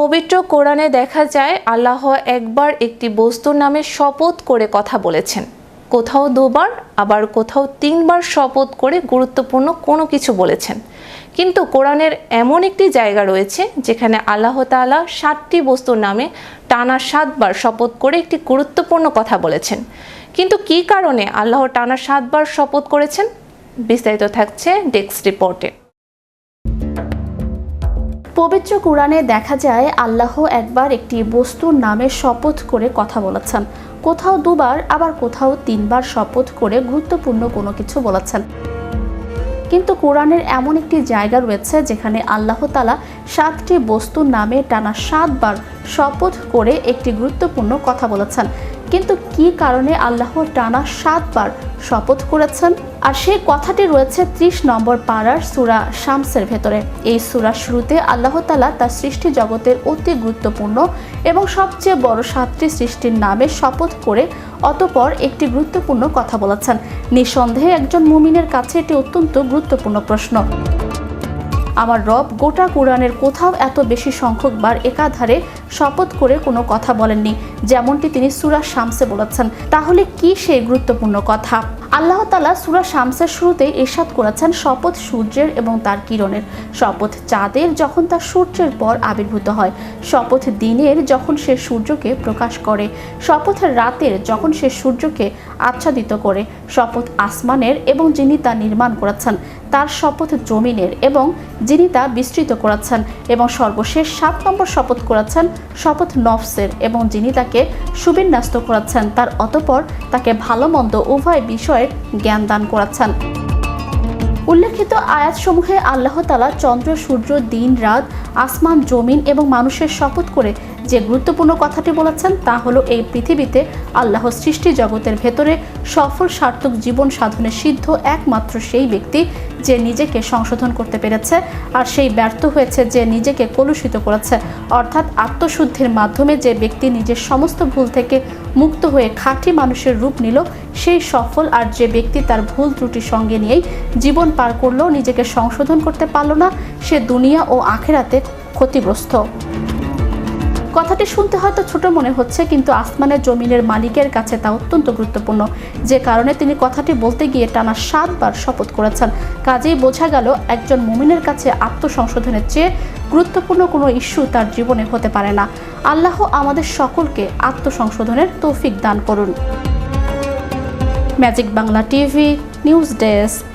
পবিত্র কোরআনে দেখা যায় আল্লাহ একবার একটি বস্তুর নামে শপথ করে কথা বলেছেন, কোথাও দুবার আবার কোথাও তিনবার শপথ করে গুরুত্বপূর্ণ কোনো কিছু বলেছেন। কিন্তু কোরআনের এমন একটি জায়গা রয়েছে যেখানে আল্লাহ তাআলা 7টি বস্তুর নামে টানা 7 বার শপথ করে একটি গুরুত্বপূর্ণ কথা বলেছেন। কিন্তু কী কারণে আল্লাহ টানা 7 বার শপথ করেছেন, বিস্তারিত থাকছে ডেস্ক রিপোর্টে। পবিত্র কোরআনে দেখা যায় আল্লাহ একবার একটি বস্তুর নামে শপথ করে কথা বলেছেন, কোথাও দুবার আবার কোথাও তিনবার শপথ করে গুরুত্বপূর্ণ কোনো কিছু বলেছেন। কিন্তু কোরআনের এমন একটি জায়গা রয়েছে যেখানে আল্লাহ তাআলা 7টি বস্তুর নামে টানা 7 বার শপথ করে একটি গুরুত্বপূর্ণ কথা বলেছেন। কিন্তু কি কারণে আল্লাহ টানা 7 বার শপথ করেছেন? আর সেই কথাটি রয়েছে 30 নম্বর পারার সূরা শামসের ভেতরে। এই সূরার শুরুতে আল্লাহ তাআলা তার সৃষ্টি জগতের অতি গুরুত্বপূর্ণ এবং সবচেয়ে বড় 7টি সৃষ্টির নামে শপথ করে অতঃপর একটি গুরুত্বপূর্ণ কথা বলেছেন। নিঃসন্দেহে একজন মুমিনের কাছে এটি অত্যন্ত গুরুত্বপূর্ণ প্রশ্ন। আমার রব গোটা কোরআনের কোথাও এত বেশি সংখ্যকবার একাধারে শপথ করে কোনো কথা বলেননি যেমনটি তিনি সূরা শামসে বলেছেন। তাহলে কি সেই গুরুত্বপূর্ণ কথা? আল্লাহ তাআলা সূরা শামসের শুরুতেই ইরশাদ করেছেন, শপথ সূর্যের এবং তার কিরণের, শপথ চাঁদের যখন তা সূর্যের পর আবির্ভূত হয়, শপথ দিনের যখন সে সূর্যকে প্রকাশ করে, শপথ রাতের যখন সে সূর্যকে আচ্ছাদিত করে, শপথ আসমানের এবং যিনি তা নির্মাণ করেছেন, তার শপথ জমিনের এবং যিনি তা বিস্তৃত করেছেন, এবং সর্বশেষ 7 নম্বর শপথ করেছেন শপথ নফসের এবং যিনি তাকে সুবিন্যস্ত করেছেন, তার অতঃপর তাকে ভালো মন্দ উভয় বিষয়ে জ্ঞান দান করেছেন। উল্লেখিত আয়াতসমূহে আল্লাহ তাআলা চন্দ্র সূর্য দিন রাত আসমান জমিন এবং মানুষের শপথ করে যে গুরুত্বপূর্ণ কথাটি বলেছেন তা হলো এই পৃথিবীতে আল্লাহ সৃষ্টি জগতের ভেতরে সফল সার্থক জীবন সাধনে সিদ্ধ একমাত্র সেই ব্যক্তি যে নিজেকে সংশোধন করতে পেরেছে, আর সেই ব্যর্থ হয়েছে যে নিজেকে কলুষিত করেছে। অর্থাৎ আত্মশুদ্ধির মাধ্যমে যে ব্যক্তি নিজের সমস্ত ভুল থেকে মুক্ত হয়ে খাঁটি মানুষের রূপ নিল সেই সফল, আর যে ব্যক্তি তার ভুল ত্রুটি সঙ্গে নিয়েই জীবন পার করলেও নিজেকে সংশোধন করতে পারল না সে দুনিয়া ও আখিরাতে ক্ষতিগ্রস্ত। কথাটি শুনতে হয়তো ছোট মনে হচ্ছে, কিন্তু আসমানের জমিনের মালিকের কাছে তা অত্যন্ত গুরুত্বপূর্ণ, যে কারণে তিনি কথাটি বলতে গিয়ে টানা 7 বার শপথ করেছেন। কাজেই বোঝা গেল একজন মুমিনের কাছে আত্মসংশোধনের চেয়ে গুরুত্বপূর্ণ কোনো ইস্যু তার জীবনে হতে পারে না। আল্লাহ আমাদের সকলকে আত্মসংশোধনের তৌফিক দান করুন। Magic Bangla TV news desk.